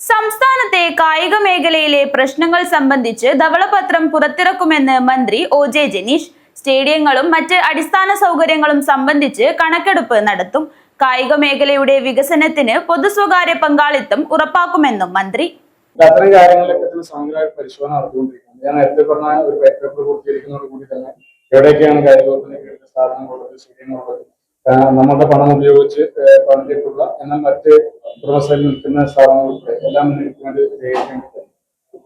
സംസ്ഥാനത്തെ കായിക മേഖലയിലെ പ്രശ്നങ്ങൾ സംബന്ധിച്ച് ധവളപത്രം പുറത്തിറക്കുമെന്ന് മന്ത്രി ഒ.ജെ. ജനീഷ്. സ്റ്റേഡിയങ്ങളും മറ്റ് അടിസ്ഥാന സൗകര്യങ്ങളും സംബന്ധിച്ച് കണക്കെടുപ്പ് നടത്തും. കായിക മേഖലയുടെ വികസനത്തിന് പൊതു സ്വകാര്യ പങ്കാളിത്തം ഉറപ്പാക്കുമെന്നും മന്ത്രി. അത്തരം കാര്യങ്ങളിലൊക്കെ സമഗ്രമായ പരിശോധന നടത്തിക്കൊണ്ടിരിക്കുന്നത്. ഞാൻ നേരത്തെ പറഞ്ഞ ഒരു പേപ്പർ പൂർത്തീകരിക്കുന്നതോടുകൂടി തന്നെ എവിടെയൊക്കെയാണ് കായിക വകുപ്പിന്റെ സ്ഥാപനങ്ങളുള്ളത്, സ്റ്റേഡിയങ്ങളുള്ളത്, നമ്മുടെ പണം ഉപയോഗിച്ച് പണിതിട്ടുള്ള എന്നാൽ മറ്റ് പ്രൊഫസറിൽ നിൽക്കുന്ന സ്ഥാപനങ്ങൾക്ക് എല്ലാം വേണ്ടി രേഖിക്കേണ്ടത്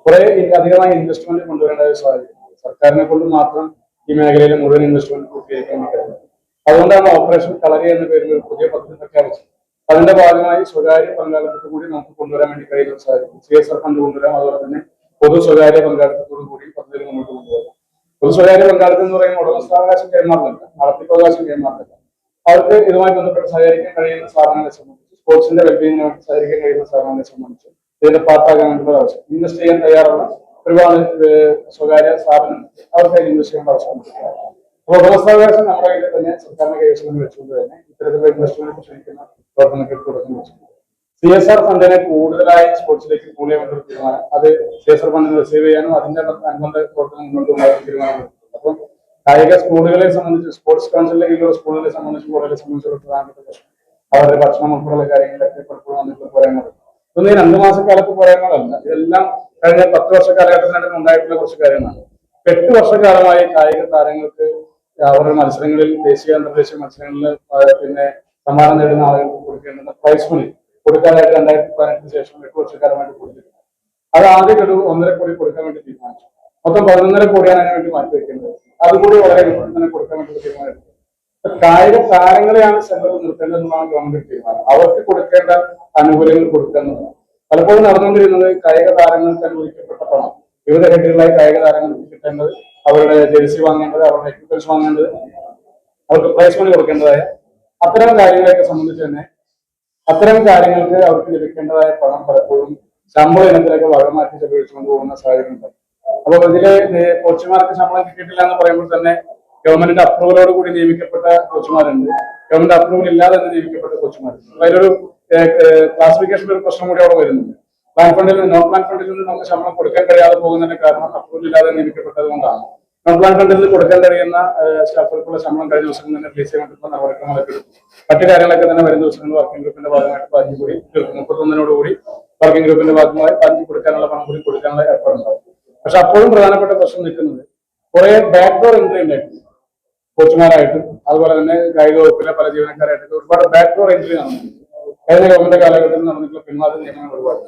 കുറെ അധികമായി ഇൻവെസ്റ്റ്മെന്റ് കൊണ്ടുവരേണ്ട ഒരു സാഹചര്യം. സർക്കാരിനെ കൊണ്ട് മാത്രം ഈ മേഖലയിലെ മുഴുവൻ ഇൻവെസ്റ്റ്മെന്റ് പൂർത്തീകരിക്കാൻ കഴിയും. അതുകൊണ്ടാണ് ഓപ്പറേഷൻ കളരി എന്ന പേരിൽ ഒരു പുതിയ പദ്ധതി പ്രഖ്യാപിച്ചത്. അതിന്റെ ഭാഗമായി സ്വകാര്യ പങ്കാളിത്തത്തോടു കൂടി നമുക്ക് കൊണ്ടുവരാൻ വേണ്ടി കഴിയുന്ന സാഹചര്യം. CSR ഫണ്ട് കൊണ്ടുവരാം. അതുപോലെ തന്നെ പൊതു സ്വകാര്യ പങ്കാളിത്തത്തോടു കൂടി പദ്ധതികൾ മുന്നോട്ട് കൊണ്ടുവരാം. പൊതു സ്വകാര്യ പങ്കാളിത്തം എന്ന് പറയുന്ന ഉടമസ്ഥാവകാശം കൈമാറുന്നില്ല, നടത്തിപ്പവകാശം കൈമാറുന്നില്ല. അവർക്ക് ഇതുമായി ബന്ധപ്പെട്ട് സഹകരിക്കാൻ കഴിയുന്ന സ്ഥാപനങ്ങളെ സംബന്ധിച്ച്, സ്പോർട്സിന്റെ വെൽബീങ്ങിന് വേണ്ടി സഹകരിക്കാൻ കഴിയുന്ന സ്ഥാപനങ്ങളെ സംബന്ധിച്ച് ഇതിന്റെ പാർട്ടാകാൻ വേണ്ടിയുള്ള ആവശ്യം, ഇൻവെസ്റ്റ് ചെയ്യാൻ തയ്യാറുള്ള ഒരുപാട് സ്വകാര്യ സ്ഥാപനം അവർക്ക് ഇൻവെസ്റ്റ് ചെയ്യേണ്ട ആവശ്യമുണ്ട്. അപ്പോൾ ഉടമസ്ഥാവകാശം നമ്മുടെ കയ്യിൽ തന്നെ സർക്കാരിന്റെ കൈവശം വെച്ചുകൊണ്ട് തന്നെ ഇത്തരത്തിലുള്ള ഇൻവെസ്റ്റ്മെന്റ് ക്ഷണിക്കുന്ന പ്രവർത്തനങ്ങൾക്ക് തുടക്കം വെച്ചിട്ടുണ്ട്. CSR ഫണ്ടിനെ കൂടുതലായി സ്പോർട്സിലേക്ക് കൂടിയ വേണ്ട തീരുമാനം, അത് CSR ഫണ്ടിന് റിസീവ് ചെയ്യാനും അതിന്റെ അനുബന്ധ പ്രവർത്തനം മുന്നോട്ട് കൊണ്ടുപോകാൻ തീരുമാനം. അപ്പം കായിക സ്കൂളുകളെ സംബന്ധിച്ച്, സ്പോർട്സ് കൗൺസിലിലെ കീഴിലുള്ള സ്കൂളുകളെ സംബന്ധിച്ച് കോളേജിനെ സംബന്ധിച്ചുള്ള പ്രധാനപ്പെട്ട പ്രശ്നം അവരുടെ ഭക്ഷണം ഉൾപ്പെടെയുള്ള കാര്യങ്ങളിലൊക്കെ പലപ്പോഴും വന്നിട്ടുള്ള പോരായ്മകൾ. ഇതൊന്നും ഈ 2 മാസക്കാലത്ത് പോരായ്മകളല്ല. ഇതെല്ലാം കഴിഞ്ഞ 10 വർഷ കാലഘട്ടത്തിനിടയിൽ ഉണ്ടായിട്ടുള്ള കുറച്ച് കാര്യങ്ങളാണ്. 8 വർഷക്കാലമായി കായിക താരങ്ങൾക്ക് അവരുടെ മത്സരങ്ങളിൽ, ദേശീയ അന്തർദേശീയ മത്സരങ്ങളിൽ പിന്നെ സമ്മാനം നേടുന്ന ആളുകൾക്ക് കൊടുക്കേണ്ടുന്ന പ്രൈസ് മണി കൊടുക്കാനായിട്ട് 2018 ശേഷം 8 വർഷക്കാലമായിട്ട് കൊടുത്തിട്ടുണ്ട്. അത് ആദ്യ ഗഡു 1.5 കോടി കൊടുക്കാൻ വേണ്ടി തീരുമാനിച്ചു. മൊത്തം 11.5 കോടിയാണ് അതിന് വേണ്ടി മാറ്റി വെക്കേണ്ടത്. അതുകൂടി വളരെ എളുപ്പത്തിൽ തന്നെ കൊടുക്കാൻ വേണ്ടി തീരുമാനിച്ചു. കായിക താരങ്ങളെയാണ് സെന്ററിൽ നിർത്തേണ്ടതെന്നാണ് ഗവൺമെന്റ് തീരുമാനം. അവർക്ക് കൊടുക്കേണ്ട ആനുകൂല്യങ്ങൾ കൊടുക്കുന്നതാണ്. പലപ്പോഴും നടന്നുകൊണ്ടിരുന്നത് കായിക താരങ്ങൾക്ക് അനുവദിക്കപ്പെട്ട പണം വിവിധ ഹെഡുകളായി കായിക താരങ്ങൾക്ക് കിട്ടേണ്ടത്, അവരുടെ ജേഴ്സി വാങ്ങേണ്ടത്, അവരുടെ എക്യുപ്മെന്റ്സ് വാങ്ങേണ്ടത്, അവർക്ക് പ്രൈസ് മണി കൊടുക്കേണ്ടതായ അത്തരം കാര്യങ്ങളെയൊക്കെ സംബന്ധിച്ച് തന്നെ അത്തരം കാര്യങ്ങൾക്ക് അവർക്ക് ലഭിക്കേണ്ടതായ പണം പലപ്പോഴും ശമ്പള ഇനത്തിലൊക്കെ വകമാറ്റി ചെലവഴിച്ചുകൊണ്ട് പോകുന്ന സാഹചര്യം ഉണ്ടായി. അപ്പോൾ ഇതില് കോച്ചുമാർക്ക് ശമ്പളം കിട്ടിയിട്ടില്ല എന്ന് പറയുമ്പോൾ തന്നെ ഗവൺമെന്റിന്റെ അപ്രൂവലോട് കൂടി നിയമിക്കപ്പെട്ട കോച്ചുമാരുണ്ട്, ഗവൺമെന്റ് അപ്രൂവൽ ഇല്ലാതെ തന്നെ നിയമിക്കപ്പെട്ട കോച്ചുമാരുണ്ട്. അതിലൊരു ക്ലാസിഫിക്കേഷന്റെ ഒരു പ്രശ്നം കൂടി അവിടെ വരുന്നുണ്ട്. പ്ലാൻ ഫണ്ടിൽ നിന്ന്, നോൺ പ്ലാൻ ഫണ്ടിൽ നിന്ന് നമുക്ക് ശമ്പളം കൊടുക്കാൻ കഴിയാതെ പോകുന്നതിന്റെ കാരണം അപ്രൂവൽ ഇല്ലാതെ നിയമിക്കപ്പെട്ടത് കൊണ്ടാണ്. നോൺ പ്ലാൻ ഫണ്ടിൽ നിന്ന് കൊടുക്കാൻ കഴിയുന്ന സ്റ്റാഫുകൾക്കുള്ള ശമ്പളം കഴിഞ്ഞ ദിവസം തന്നെ റിലീസ് ചെയ്യാൻ നടപടിക്രമങ്ങളൊക്കെ എടുക്കും. മറ്റു കാര്യങ്ങളൊക്കെ തന്നെ വരും ദിവസങ്ങളിൽ വർക്കിംഗ് ഗ്രൂപ്പിന്റെ ഭാഗമായിട്ട് ബാക്കി കൂടി 31 കൂടി വർക്കിംഗ് ഗ്രൂപ്പിന്റെ ഭാഗമായി ബാക്കി കൊടുക്കാനുള്ള പണം കൂടി കൊടുക്കാനുള്ള ഏർപ്പാടുണ്ടാവും. പക്ഷെ അപ്പോഴും പ്രധാനപ്പെട്ട പ്രശ്നം നിൽക്കുന്നത് കുറെ ബാക്ക്ഡോർ എൻട്രി ഉണ്ടായിട്ടുണ്ട്. കോച്ചുമാരായിട്ടും അതുപോലെ തന്നെ കായിക വകുപ്പിലെ പല ജീവനക്കാരായിട്ടും ഒരുപാട് ബാക്ക്ഡോർ എൻട്രി നടന്നിട്ടുണ്ട്. കഴിഞ്ഞ ഗവൺമെന്റ് കാലഘട്ടത്തിൽ നടന്നിട്ടുള്ള പിൻവാതിൽ നിയമനങ്ങൾ ഒരുപാട്.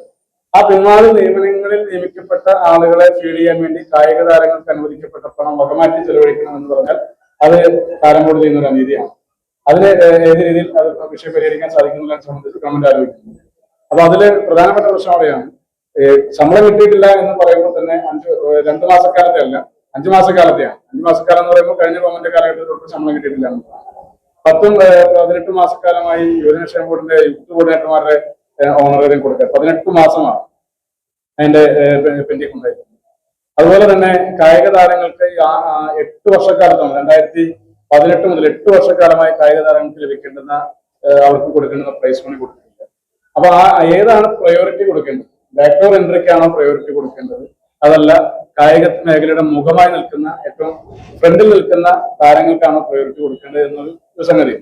ആ പിൻവാതിൽ നിയമനങ്ങളിൽ നിയമിക്കപ്പെട്ട ആളുകളെ ഫീഡ് ചെയ്യാൻ വേണ്ടി കായിക താരങ്ങൾക്ക് അനുവദിക്കപ്പെട്ട പണം വകമാറ്റി ചെലവഴിക്കണം എന്ന് പറഞ്ഞാൽ അത് താരങ്ങളോട് ചെയ്യുന്ന ഒരു അനീതിയാണ്. അതിന് ഏത് രീതിയിൽ അത് വിഷയം പരിഹരിക്കാൻ സാധിക്കുന്നതിനെ സംബന്ധിച്ച് ഗവൺമെന്റ് ആലോചിക്കുന്നു. അപ്പൊ അതില് പ്രധാനപ്പെട്ട പ്രശ്നം അവിടെയാണ്. ശമ്പളം കിട്ടിയിട്ടില്ല എന്ന് പറയുമ്പോൾ തന്നെ 2 മാസക്കാലത്തെ അല്ല, 5 മാസക്കാലത്തെയാണ്. 5 മാസക്കാലം എന്ന് പറയുമ്പോൾ കഴിഞ്ഞ ഗവൺമെന്റ് കാലഘട്ടത്തിൽ ശമ്പളം കിട്ടിയിട്ടില്ല. 10-18 മാസക്കാലമായി യുവജനക്ഷേമ ബോർഡിന്റെ യൂത്ത് കോർഡിനേറ്റർമാരുടെ ഓണറേറിയം കൊടുക്കുക 18 മാസമാണ് അതിന്റെ പെൻഡിങ് ഉണ്ടായിരുന്നത്. അതുപോലെ തന്നെ കായിക താരങ്ങൾക്ക് 8 വർഷക്കാലത്താണ്, 2018 മുതൽ 8 വർഷക്കാലമായി കായിക താരങ്ങൾക്ക് ലഭിക്കേണ്ടുന്ന അവർക്ക് കൊടുക്കേണ്ടുന്ന പ്രൈസ് മണി കൊടുക്കുന്നില്ല. അപ്പൊ ഏതാണ് പ്രയോറിറ്റി കൊടുക്കേണ്ടത്? ബാക്ക്ഡോർ എൻട്രിക്കാണോ പ്രയോറിറ്റി കൊടുക്കേണ്ടത്, അതല്ല കായിക മേഖലയുടെ മുഖമായി നിൽക്കുന്ന ഏറ്റവും ഫ്രണ്ടിൽ നിൽക്കുന്ന താരങ്ങൾക്കാണോ പ്രയോറിറ്റി കൊടുക്കേണ്ടത് എന്നൊരു സംഗതി.